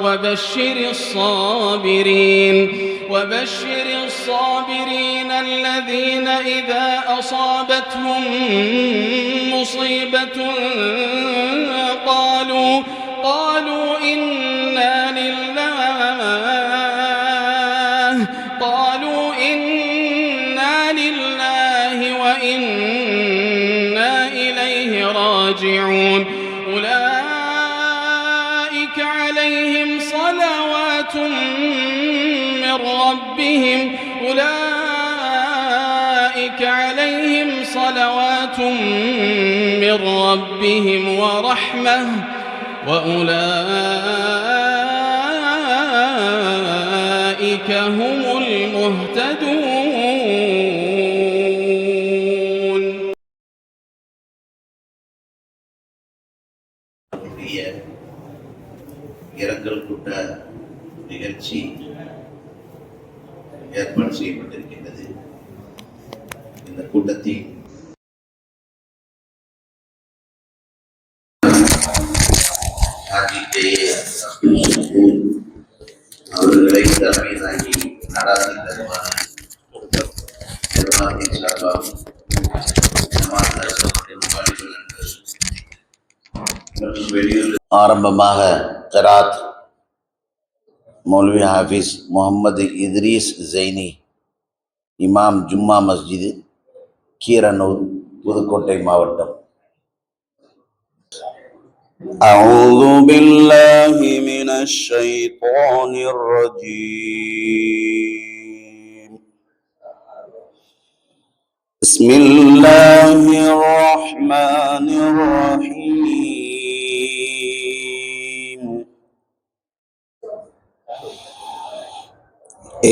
وبشر الصابرين الذين إذا أصابتهم مصيبة قالوا إنا لله وإنا إليه راجعون. أولئك عليهم صلوات من ربهم ورحمة وأولئك هم المهتدون. இரங்கல் கூட்ட நிகழ்ச்சி ஏற்பாடு செய்யப்பட்டிருக்கின்றது. இந்த கூட்டத்தில் அவர்களை தலைமை தாங்கி நடாத்தி தருமாறு ஆரம்பமாக கராத் மௌலவி ஹாஃபிஸ் முகமது இத்ரீஸ் ஜெய்னி, இமாம் ஜும்மா மஸ்ஜிது, கீரனூர், புதுக்கோட்டை மாவட்டம். أعوذ بالله من الشيطان الرجيم. بسم الله الرحمن الرحيم.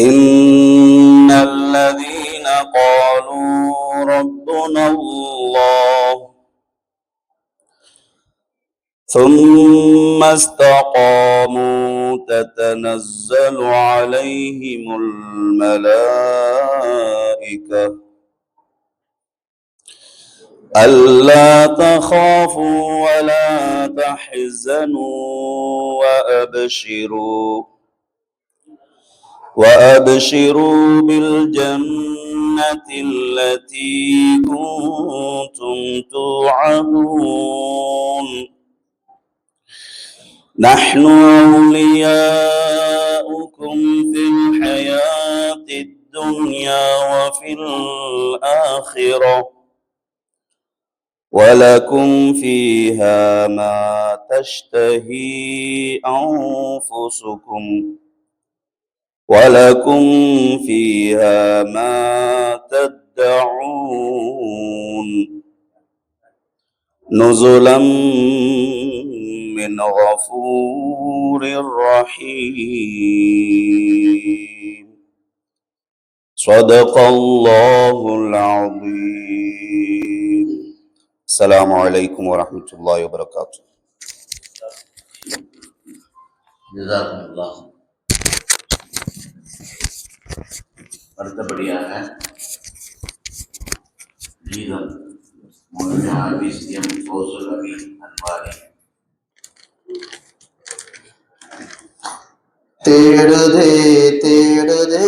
إن الذين قالوا ربنا الله ثم استقاموا تتنزل عليهم الملائكة ألا تخافوا ولا تحزنوا وأبشروا بالجنة التي كنتم توعدون. نحن أولياؤكم في الحياة الدنيا وفي الآخرة ولكم فيها ما تشتهي أنفسكم ولكم فيها ما تدعون. نزلا من غفور رحيم. صدق الله العظيم. السلام عليكم ورحمة الله وبركاته. ஜஸாக்குமுல்லாஹ். அடுத்தபடியாக கீதம் மௌலவி ஹாஃபிஸ் எம் ஃபௌசுல் அமீன் அன்வாரி. தேடுதே தேடுதே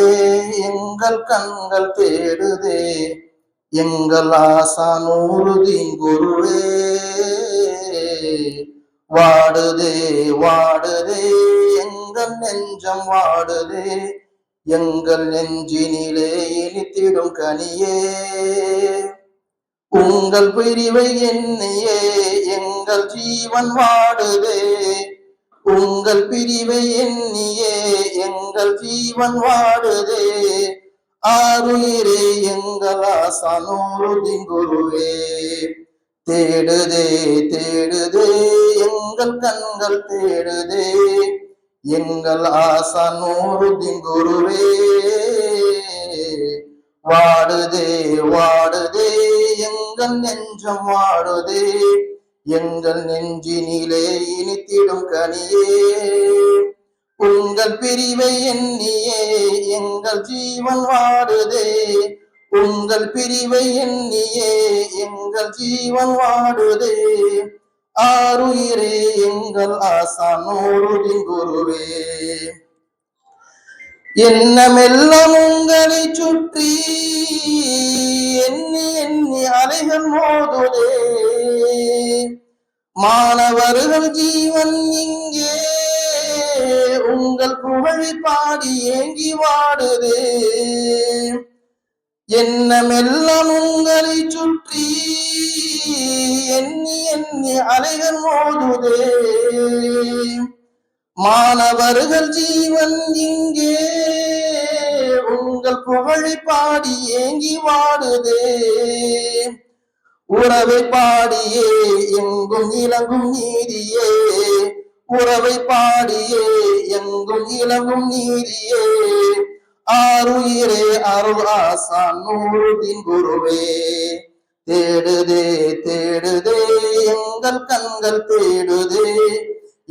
எங்கள் கண்கள் தேடுதே எங்கள் ஆசானூருதீன் குருவே. வாடுதே வாடுதே எங்கள் நெஞ்சம் வாடுதே எங்கள் நெஞ்சினிலே இனித்திடும் கனியே. உங்கள் பிரிவை எண்ணியே எங்கள் ஜீவன் வாடுதே. உங்கள் பிரிவை எண்ணியே எங்கள் ஜீவன் வாடுதே. ஆருயிரே எங்கள் ஆசானூருதீன் குருவே. தேடுதே தேடுதே எங்கள் கண்கள் தேடுதே எங்கள் ஆசானூருதீன் குருவே. வாடுதே வாடுதே எங்கள் நெஞ்சம் வாடுதே எங்கள் நெஞ்சினிலே இனித்திடும் கனியே. உங்கள் பிரிவை எண்ணியே எங்கள் ஜீவன் வாடுதே. உங்கள் பிரிவை எண்ணியே எங்கள் ஜீவன் வாடுதே. ஆருயிரே எங்கள் ஆசான் நூருதீன் குருவே. எண்ணமெல்லாம் உங்களை சுற்றி எண்ணி எண்ணி அலைகள் மோதுதே. மாணவர்கள் ஜீவன் இங்கே உங்கள் புகழை பாடி ஏங்கி வாடுதே. எண்ணமெல்லாம் உங்களை சுற்றி எண்ணி எண்ணி அலைகள் மோதுதே. மாணவர்கள் ஜீவன் இங்கே உங்கள் புகழை பாடி ஏங்கி வாடுதே. உறவை பாடியே எங்கும் இலங்கும் நீதியே. உறவை பாடியே எங்கும் இலங்கும் நீதியே. ஆருயிரே அருள் ஆசான் நூருதீன் குருவே. தேடுதே தேடுதே எங்கள் கண்கள் தேடுதே.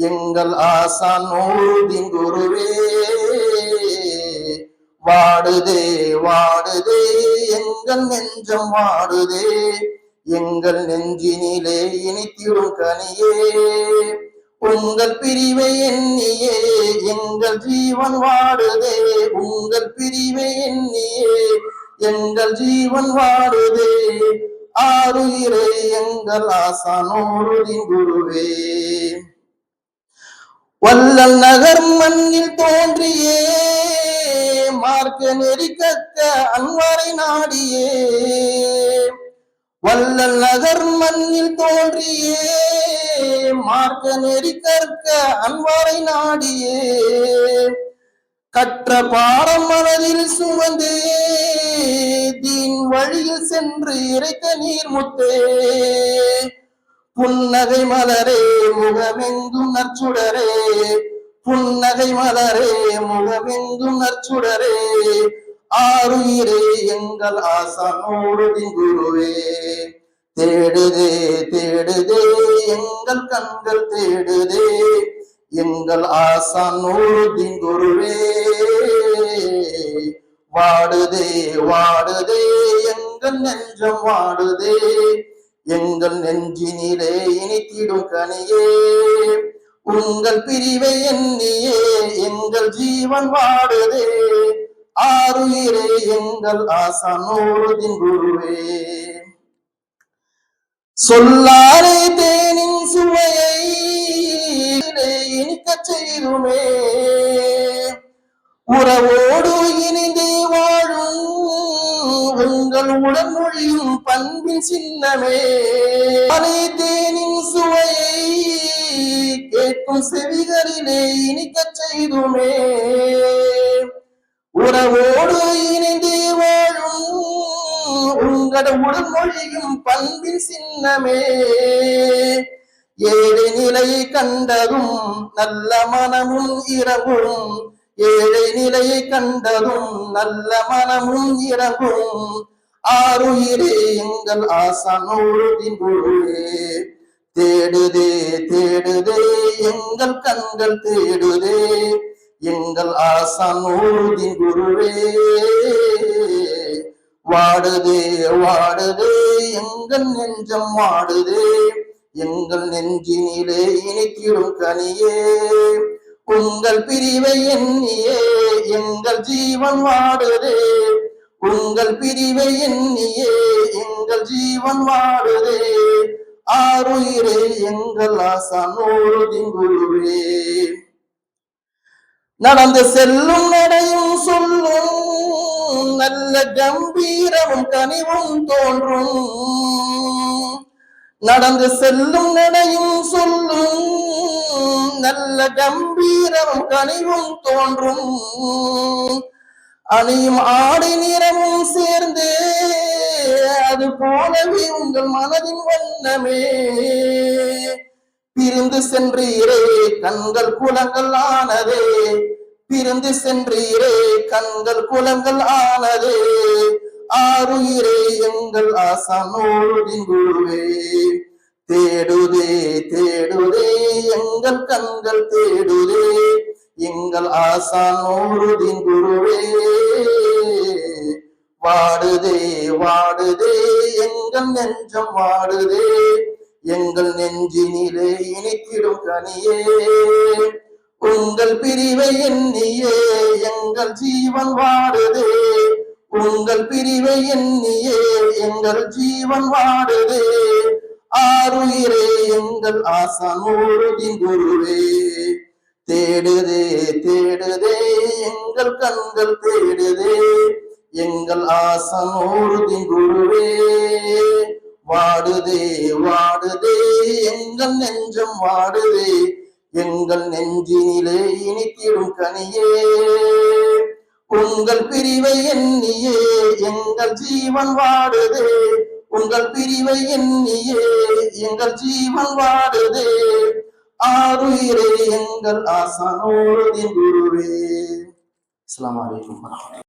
எங்கள் ஆசான் நூருதீன் குருவே. வாடுதே வாடுதே எங்கள் நெஞ்சம் வாடுதே. எங்கள் நெஞ்சினிலே இனித்திடும் கனியே. உங்கள் பிரிவை எண்ணியே எங்கள் ஜீவன் வாடுதே. உங்கள் பிரிவை எண்ணியே எங்கள் ஜீவன் வாடுதே. ஆருயிரே எங்கள் ஆசான் நூருதீன் குருவே. வள்ளல் நகர் மண்ணில் தோன்றியே மார்க்க நெறி கற்க அன்வரை நாடியே. வள்ளல் நகர் மண்ணில் தோன்றியே மார்க்க நெறி கற்க அன்வரை நாடியே. கற்ற பாடம் மனதில் சுமந்தே தீன் வழியில் சென்று இறைத்த நீர் முத்தே. புன்னகை மலரே முகமெங்கும் நற்சுடரே. புன்னகை மலரே முகமெங்கும் நற்சுடரே. ஆருயிரே எங்கள் ஆசான் நூருதீன் குருவே. தேடுதே தேடுதே எங்கள் கண்கள் தேடுதே. எங்கள் ஆசான் நூருதீன் குருவே. வாடுதே வாடுதே எங்கள் நெஞ்சம் வாடுதே. எங்கள் நெஞ்சினிலே இனித்திடும் கனியே. உங்கள் பிரிவை எண்ணியே எங்கள் ஜீவன் வாடுதே. ஆருயிரே எங்கள் ஆசான் நூருதீன் குருவே. சொல்லாரே தேனின் சுவையை இனிக்க செய்துமே. உறவோடு இணைந்தே வாழும் உங்கள் உடன்மொழியும் பண்பின் சின்னமே. தேனின் சுவையை கேட்கும் செவிகளிலே இனிக்க செய்துமே. உறவோடு இணைந்தே வாழும் உங்கள் உடன்மொழியும் பண்பின் சின்னமே. ஏழை நிலையை கண்டதும் நல்ல மனமும் இறங்கும். ஏழை நிலையை கண்டதும் நல்ல மனமும் இறங்கும். ஆருயிரே எங்கள் ஆசான் நூருதீன் குருவே. தேடுதே தேடுதே எங்கள் கண்கள் தேடுதே. எங்கள் ஆசான் நூருதீன் குருவே. வாடுதே வாடுதே எங்கள் நெஞ்சம் வாடுதே. எங்கள் நெஞ்சினிலே இனித்திடும் கனியே. உங்கள் பிரிவை எண்ணியே எங்கள் ஜீவன் வாடுதே. உங்கள் பிரிவை எண்ணியே எங்கள் ஜீவன் வாடுதே. ஆருயிரே எங்கள் ஆசான் நூருதீன் குருவே. நடந்து செல்லும் நடையும் சொல்லும் நல்ல கம்பீரமும் கனிவும் தோன்றும். நடந்து செல்லும் நடையும் சொல்லும் நல்ல கம்பீரமும் கனிவும் தோன்றும். அணியும் ஆடை நிறமும் சேர்ந்து அது போலவே உங்கள் மனதின் வண்ணமே. பிரிந்து சென்றீரே கண்கள் குலங்கள் ஆனதே. பிரிந்து சென்றீரே கண்கள் குலங்கள் ஆனதே. ஆருயிரே எங்கள் ஆசான் நூருதீன் குருவே. தேடுதே தேடுதே எங்கள் கண்கள் தேடுதே. எங்கள் ஆசான் நூருதீன் குருவே. வாடுதே வாடுதே எங்கள் நெஞ்சம் வாடுதே. எங்கள் நெஞ்சினிலே இனித்திடும் கனியே. உங்கள் பிரிவை எண்ணியே எங்கள் ஜீவன் வாடுதே. உங்கள் பிரிவை எண்ணியே எங்கள் ஜீவன் வாடுதே. ஆருயிரே எங்கள் ஆசான் நூறுதீன் குருவே. தேடுதே தேடுதே எங்கள் கண்கள் தேடுதே எங்கள் ஆசான் நூறுதீன் குருவே. வாடுதே வாடுதே எங்கள் நெஞ்சம் வாடுதே. எங்கள் நெஞ்சினிலே இனித்திடும் கனியே. உங்கள் பிரிவை எண்ணியே எங்கள் ஜீவன் வாடுதே. உங்கள் பிரிவை எண்ணியே எங்கள் ஜீவன் வாடுதே. ஆருயிரே எங்கள் ஆசான் நூறுதீன் குருவே. அஸ்ஸலாமு அலைக்கும்.